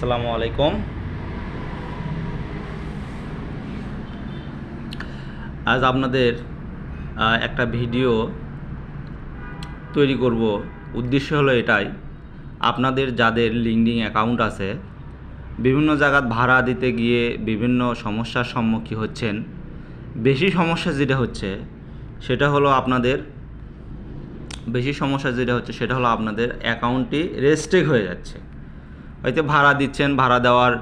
আসসালামু আলাইকুম। আজ আপনাদের একটা ভিডিও তৈরি করব। উদ্দেশ্য হলো এটাই, আপনাদের যাদের লিঙ্কডিন অ্যাকাউন্ট আছে, বিভিন্ন জায়গায় ভাড়া দিতে গিয়ে বিভিন্ন সমস্যার সম্মুখীন হচ্ছেন। বেশি সমস্যা যেটা হচ্ছে সেটা হলো আপনাদের অ্যাকাউন্টটি রেস্ট্রিক্ট হয়ে যাচ্ছে। হয়তো ভাড়া দিচ্ছেন, ভাড়া দেওয়ার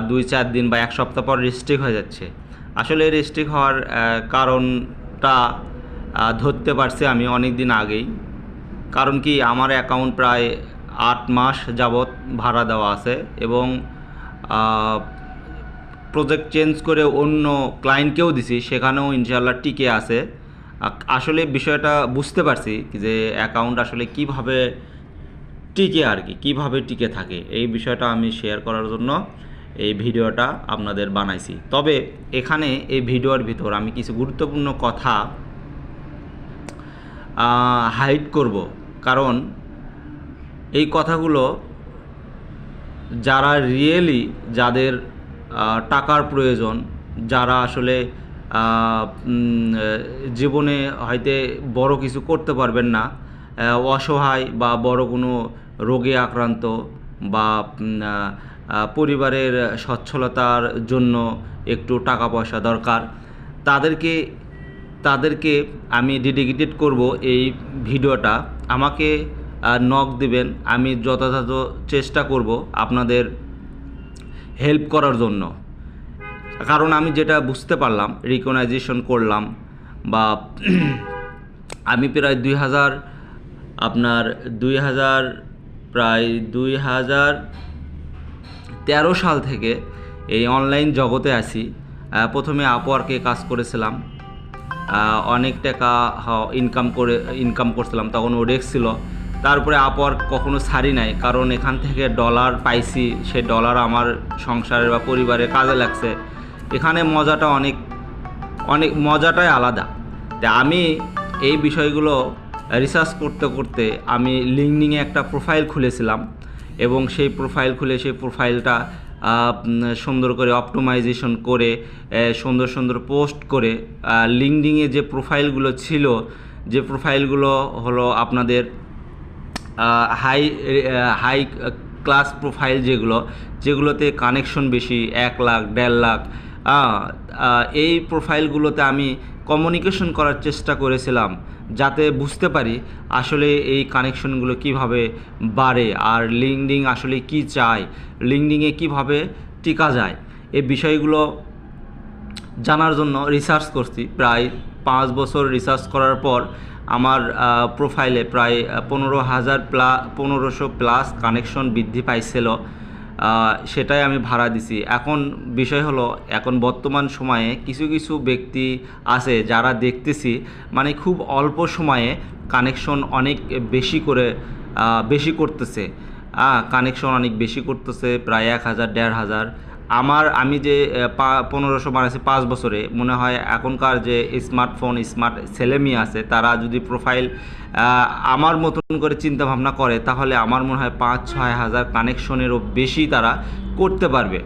2-4 দিন বা এক সপ্তাহ পর রেস্ট্রিক্ট হয়ে যাচ্ছে। আসলে রেস্ট্রিক্ট হওয়ার কারণটা ধরতে পারছি আমি অনেক দিন আগেই। কারণ কি, আমার অ্যাকাউন্ট প্রায় 8 মাস যাবৎ ভাড়া দেওয়া আছে এবং প্রজেক্ট চেঞ্জ করে অন্য ক্লায়েন্টকেও দিছি, সেখানেও ইনশাআল্লাহ টিকে আছে। আসলে বিষয়টা বুঝতে পারছি যে অ্যাকাউন্ট আসলে কিভাবে টিকে কিভাবে টিকে থাকে, এই বিষয়টা আমি শেয়ার করার জন্য এই ভিডিওটা আপনাদের বানাইছি। তবে এখানে এই ভিডিওর ভিতর আমি কিছু গুরুত্বপূর্ণ কথা হাইড করব, কারণ এই কথাগুলো যারা যাদের টাকার প্রয়োজন, যারা আসলে জীবনে হয়তো বড় কিছু করতে পারবেন না, অসহায় বা বড় কোনো রোগে আক্রান্ত বা পরিবারের সচ্ছলতার জন্য একটু টাকা পয়সা দরকার, তাদেরকে আমি ডেডিকেটেড করব এই ভিডিওটা। আমাকে নক দিবেন, আমি যথাযথ চেষ্টা করব আপনাদের হেল্প করার জন্য। কারণ আমি যেটা বুঝতে পারলাম, রিকগনাইজেশন করলাম বা আমি প্রায় 2013 সাল থেকে এই অনলাইন জগতে আছি। প্রথমে আপওয়ার্কে কাজ করেছিলাম, অনেক টাকা ইনকাম করছিলাম, তখন ওডেক্স ছিল। তারপরে আপওয়ার্ক কখনো ছাড়ি নাই, কারণ এখান থেকে ডলার পাইছি, সে ডলার আমার সংসারের বা পরিবারের কাজে লাগছে। এখানে মজাটাই আলাদা। তা আমি এই বিষয়গুলো রিসার্চ করতে করতে আমি লিঙ্কডিনে একটা প্রোফাইল খুলেছিলাম এবং সেই প্রোফাইলটা সুন্দর করে অপটিমাইজেশন করে সুন্দর পোস্ট করে লিঙ্কডিনে যে প্রোফাইলগুলো হলো আপনাদের হাই ক্লাস প্রোফাইল, যেগুলোতে কানেকশন বেশি, 1 লাখ 1.5 লাখ, এই প্রোফাইলগুলোতে আমি কমিউনিকেশন করার চেষ্টা করেছিলাম, যাতে বুঝতে পারি আসলে এই কানেকশনগুলো কিভাবে বাড়ে আর লিঙ্কডিন আসলে কি চায়, লিঙ্কডিনে কিভাবে টিকা যায়। এই বিষয়গুলো জানার জন্য রিসার্চ করছি। প্রায় 5 বছর রিসার্চ করার পর আমার প্রোফাইলে প্রায় 1500 প্লাস কানেকশন বৃদ্ধি পাইছিল। সেটাই আমি ভাড়া দিছি। এখন বিষয় হলো, এখন বর্তমান সময়ে কিছু ব্যক্তি আছে যারা দেখতেছি মানে খুব অল্প সময়ে কানেকশন অনেক বেশি করতেছে। কানেকশন অনেক বেশি করতেছে, প্রায় 1000 1500। আমি যে 1500 বানাইছি 5 বছরে, মনে হয় এখনকার যে স্মার্ট ছেলেমেয়ে আছে, তারা যদি প্রোফাইল আমার মতন করে চিন্তা ভাবনা করে, তাহলে আমার মনে হয় 5-6 হাজার কানেকশনেরও বেশি তারা করতে পারবে।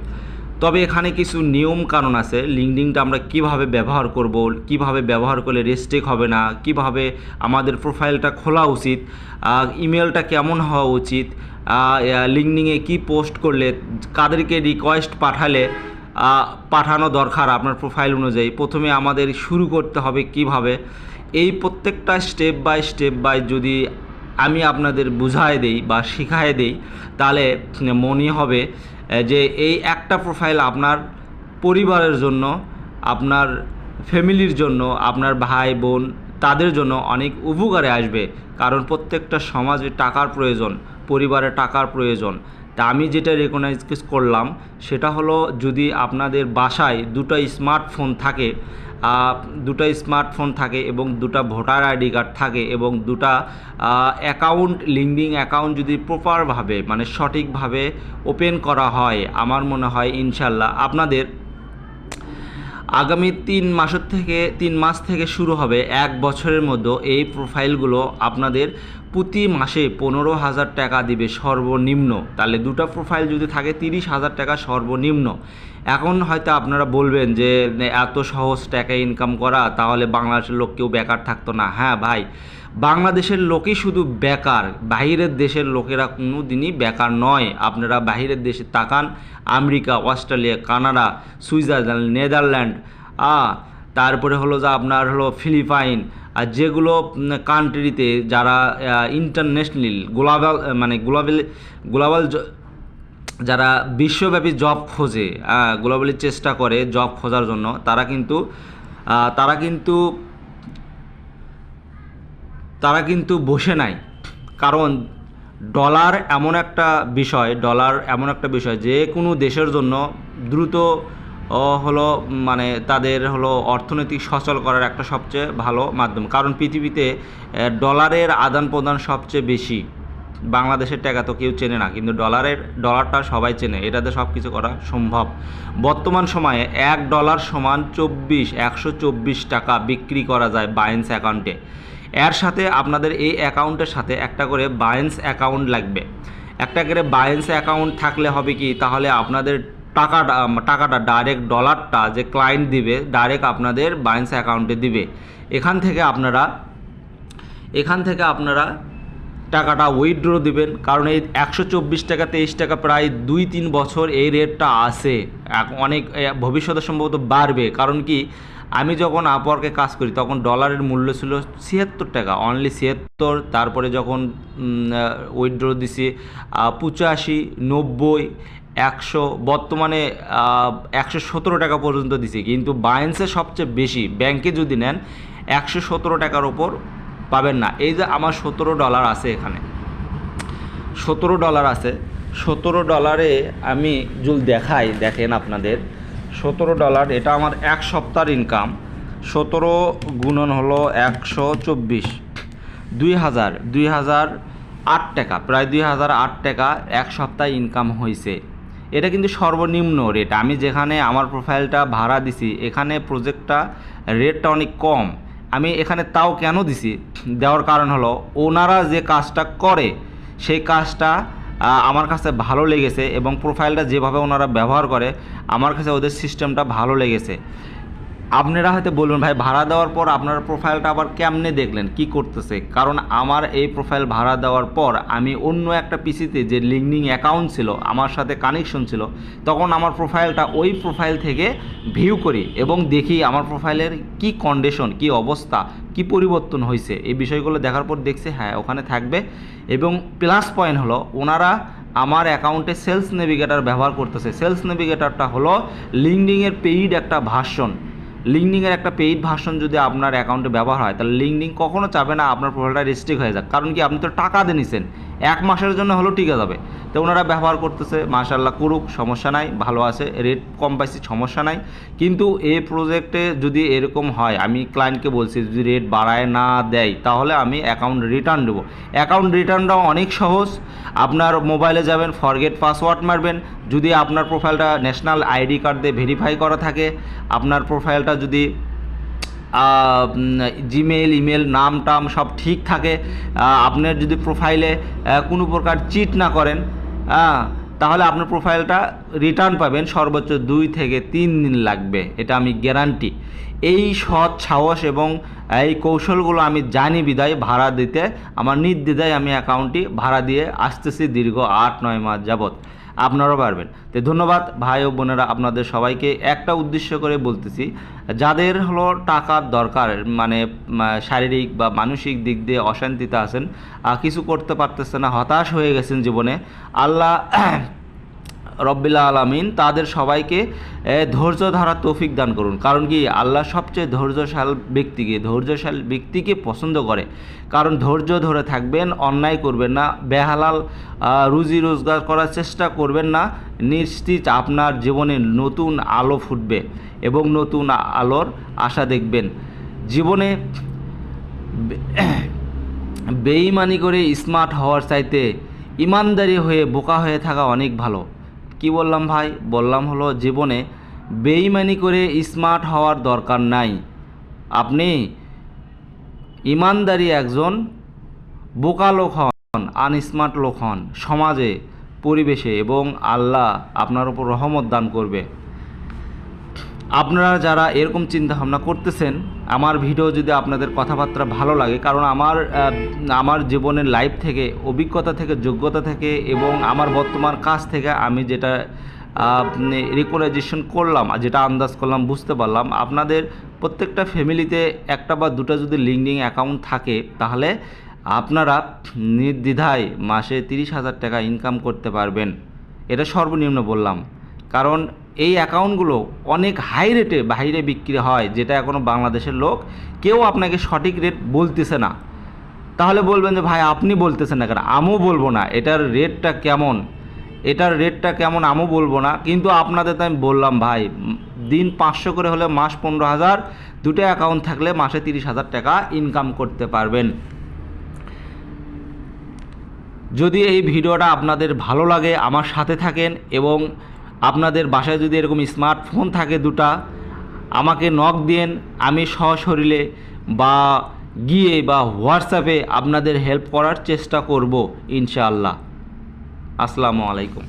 তবে এখানে কিছু নিয়ম কানুন আছে। লিঙ্কডিনটা আমরা কিভাবে ব্যবহার করব, কিভাবে ব্যবহার করলে রেস্ট্রিক্ট হবে না, কিভাবে আমাদের প্রোফাইলটা খোলা উচিত, ইমেলটা কেমন হওয়া উচিত, লিঙ্কডিনে কি পোস্ট করলে, কাদেরকে রিকোয়েস্ট পাঠানো দরকার আপনার প্রোফাইল অনুযায়ী, প্রথমে আমাদের শুরু করতে হবে কিভাবে, এই প্রত্যেকটা স্টেপ বাই যদি আমি আপনাদের বুঝায় দেই বা শিখায় দেই, তাহলে মনে হবে যে এই একটা প্রোফাইল আপনার পরিবারের জন্য, আপনার ফ্যামিলির জন্য, আপনার ভাই বোন, তাদের জন্য অনেক উপকারে আসবে। কারণ প্রত্যেকটা সমাজে টাকার প্রয়োজন, পরিবারে টাকার প্রয়োজন। তা আমি যেটা রেকগনাইজ করলাম সেটা হলো, যদি আপনাদের বাসায় দুটো স্মার্টফোন থাকে এবং 2টা ভোটার আইডি কার্ড থাকে এবং 2টা লিঙ্কডিন অ্যাকাউন্ট যদি প্রপারভাবে মানে সঠিকভাবে ওপেন করা হয়, আমার মনে হয় ইনশাল্লাহ আগামী 3 মাস থেকে শুরু হবে 1 বছরের মধ্যে এই প্রোফাইলগুলো আপনাদের প্রতি মাসে 15,000 টাকা দিবে সর্বনিম্ন। তাহলে দুটো প্রোফাইল যদি থাকে 30,000 টাকা সর্বনিম্ন। এখন হয়তো আপনারা বলবেন যে এত সহজ টাকা ইনকাম করা, তাহলে বাংলাদেশের লোক কেউ বেকার থাকতো না। হ্যাঁ ভাই, বাংলাদেশের লোকই শুধু বেকার, বাহিরের দেশের লোকেরা কোনো দিনই বেকার নয়। আপনারা বাহিরের দেশে তাকান, America, Australia, Canada, Switzerland, Netherland, তারপরে হলো যে আপনার হলো ফিলিপাইন, আর যেগুলো কান্ট্রিতে যারা ইন্টারন্যাশনাল গ্লোবাল যারা বিশ্বব্যাপী জব খোঁজে, গ্লোবালি চেষ্টা করে জব খোঁজার জন্য, তারা কিন্তু বসে নাই। কারণ ডলার এমন একটা বিষয় যে কোনো দেশের জন্য দ্রুত হলো মানে তাদের হলো অর্থনৈতিক সচল করার একটা সবচেয়ে ভালো মাধ্যম। কারণ পৃথিবীতে ডলারের আদান প্রদান সবচেয়ে বেশি। বাংলাদেশের টাকা তো কেউ চেনে না, কিন্তু ডলারটা সবাই চেনে, এটাতে সব কিছু করা সম্ভব। বর্তমান সময়ে $1 সমান 124 টাকা বিক্রি করা যায় বাইন্যান্স অ্যাকাউন্টে। এর সাথে আপনাদের এই অ্যাকাউন্টের সাথে একটা করে বাইন্যান্স অ্যাকাউন্ট লাগবে। একটা করে বাইন্যান্স অ্যাকাউন্ট থাকলে হবে কি, তাহলে আপনাদের টাকাটা ডাইরেক্ট ডলারটা যে ক্লায়েন্ট দিবে ডাইরেক্ট আপনাদের বাইন্যান্স অ্যাকাউন্টে দিবে। এখান থেকে আপনারা টাকাটা উইথড্র দিবেন। কারণ এই 124 টাকা 23 টাকা প্রায় 2-3 বছর এই রেটটা আছে, অনেক ভবিষ্যতে সম্ভবত বাড়বে। কারণ কি, আমি যখন আপওয়ার্কে কাজ করি তখন ডলারের মূল্য ছিল 76 টাকা, অনলি 76। তারপরে যখন উইথড্র দিছি 85, 90, 100, বর্তমানে 117 টাকা পর্যন্ত দিছি। কিন্তু বাইন্যান্সে সবচেয়ে বেশি, ব্যাংকে যদি নেন 117 টাকার ওপর পাবেন না। এই যে আমার $17 আছে, এখানে $17 আছে। $17 আমি যদি দেখেন আপনাদের $17, এটা আমার 1 সপ্তাহের ইনকাম। 17 গুণন হলো 124, 2008 টাকা, প্রায় 2008 টাকা 1 সপ্তাহে ইনকাম হয়েছে। এটা কিন্তু সর্বনিম্ন রেট। আমি যেখানে আমার প্রোফাইলটা ভাড়া দিছি এখানে প্রজেক্টটা রেটটা অনেক কম। আমি এখানে তাও কেন দিছি, দেওয়ার কারণ হলো ওনারা যে কাজটা করে সেই কাজটা আমার কাছে ভালো লেগেছে, এবং প্রোফাইলটা যেভাবে ওনারা ব্যবহার করে আমার কাছে ওদের সিস্টেমটা ভালো লেগেছে। আপনারা হয়তো বলবেন ভাই ভাড়া দেওয়ার পর আপনার প্রোফাইলটা আবার কেমনে দেখলেন, কি করতেছে? কারণ আমার এই প্রোফাইল ভাড়া দেওয়ার পর আমি অন্য একটা পিসিতে যে লিঙ্কডিন অ্যাকাউন্ট ছিল, আমার সাথে কানেকশন ছিল, তখন আমার প্রোফাইলটা ওই প্রোফাইল থেকে ভিউ করি এবং দেখি আমার প্রোফাইলের কি কন্ডিশন, কি অবস্থা, কি পরিবর্তন হয়েছে। এই বিষয়গুলো দেখার পর দেখছি হ্যাঁ ওখানে থাকবে। এবং প্লাস পয়েন্ট হলো ওনারা আমার অ্যাকাউন্টে সেলস নেভিগেটর ব্যবহার করতেছে। সেলস নেভিগেটরটা হলো লিঙ্কডিনের পেইড একটা ভার্সন। লিঙ্কডিনের একটা পেইড ভার্সন যদি আপনার অ্যাকাউন্টে ব্যবহার হয়, তাহলে লিঙ্কডিন কখনো চাবে না আপনার প্রোফাইলটা রেস্ট্রিক্ট হয়ে যাক। কারণ কি, আপনি তো টাকা দিয়ে নিছেন, 1 মাসের জন্য হলেও টিকে যাবে। তো ওনারা ব্যবহার করতেছে, মাশাআল্লাহ করুক, সমস্যা নাই, ভালো আছে, রেট কম পাইছি, সমস্যা নাই। কিন্তু এই প্রজেক্টে যদি এরকম হয়, আমি ক্লায়েন্টকে বলছি যদি রেট বাড়ায় না দেয় তাহলে আমি অ্যাকাউন্ট রিটার্ন দেবো। অ্যাকাউন্ট রিটার্নটাও অনেক সহজ। আপনার মোবাইলে যাবেন, ফরগেট পাসওয়ার্ড মারবেন। যদি আপনার প্রোফাইলটা ন্যাশনাল আইডি কার্ড দিয়ে ভেরিফাই করা থাকে, আপনার প্রোফাইলটা যদি জিমেল, ইমেল, নাম টাম সব ঠিক থাকে, আপনার যদি প্রোফাইলে কোনো প্রকার চিট না করেন, তাহলে আপনার প্রোফাইলটা রিটার্ন পাবেন সর্বোচ্চ 2 থেকে 3 দিন লাগবে, এটা আমি গ্যারান্টি। এই সৎ সাহস এবং এই কৌশলগুলো আমি জানি বিদায় ভাড়া দিতে আমার নির্দ্বিধায় আমি অ্যাকাউন্টটি ভাড়া দিয়ে আসতেছি দীর্ঘ 8-9 মাস যাবৎ। আপনারাও পারবেন। তো ধন্যবাদ ভাই ও বোনেরা, আপনাদের সবাইকে একটা উদ্দেশ্য করে বলতেছি, যাদের হলো টাকার দরকার, মানে শারীরিক বা মানসিক দিক দিয়ে অশান্তিতে আছেন, কিছু করতে পারতেছে না, হতাশ হয়ে গেছেন জীবনে, আল্লাহ রব্বিল আলামিন তাদের সবাইকে ধৈর্য ধরার তৌফিক দান করুন। কারণ কি, আল্লাহ সবচেয়ে ধৈর্যশাল ব্যক্তিকে পছন্দ করে। কারণ ধৈর্য ধরে থাকবেন, অন্যায় করবেন না, বেহালাল রুজি রোজগার করার চেষ্টা করবেন না, নিশ্চিত আপনার জীবনে নতুন আলো ফুটবে এবং নতুন আলোর আশা দেখবেন। জীবনে বেঈমানি করে স্মার্ট হওয়ার চাইতে ইমানদারি হয়ে বোকা হয়ে থাকা অনেক ভালো। কি বললাম ভাই? বললাম হলো জীবনে বেইমানি করে স্মার্ট হওয়ার দরকার নাই। আপনি ইমানদারি একজন বোকা লোক হন, আনস্মার্ট লোক হন, সমাজে, পরিবেশে, এবং আল্লাহ আপনার উপর রহমত দান করবে। আপনারা যারা এরকম চিন্তা ভাবনা করতেছেন, আমার ভিডিও যদি আপনাদের কথাবার্তা ভালো লাগে, কারণ আমার জীবনের লাইফ থেকে, অভিজ্ঞতা থেকে, যোগ্যতা থেকে এবং আমার বর্তমান কাজ থেকে আমি যেটা রিকগনাইজেশন করলাম, যেটা আন্দাজ করলাম, বুঝতে পারলাম, আপনাদের প্রত্যেকটা ফ্যামিলিতে একটা বা দুটো যদি লিঙ্কডিন অ্যাকাউন্ট থাকে, তাহলে আপনারা নির্দ্বিধায় মাসে 30,000 টাকা ইনকাম করতে পারবেন। এটা সর্বনিম্ন বললাম, কারণ এই অ্যাকাউন্টগুলো অনেক হাই রেটে বাইরে বিক্রি হয়, যেটা এখনও বাংলাদেশের লোক কেউ আপনাকে সঠিক রেট বলতেছে না। তাহলে বলবেন যে ভাই আপনি বলতেছেন না কেন? আমিও বলবো না এটার রেটটা কেমন, আমিও বলবো না, কিন্তু আপনাদের তো আমি বললাম ভাই, দিন 500 করে হলে মাস 15,000, দুটো অ্যাকাউন্ট থাকলে মাসে 30,000 টাকা ইনকাম করতে পারবেন। যদি এই ভিডিওটা আপনাদের ভালো লাগে, আমার সাথে থাকেন, এবং আপনাদের বাসায় যদি এরকম স্মার্টফোন থাকে দুটা, আমাকে নক দিন, আমি সশরীরে বা গিয়ে বা হোয়াটসঅ্যাপে আপনাদের হেল্প করার চেষ্টা করব ইনশাআল্লাহ। আসসালামু আলাইকুম।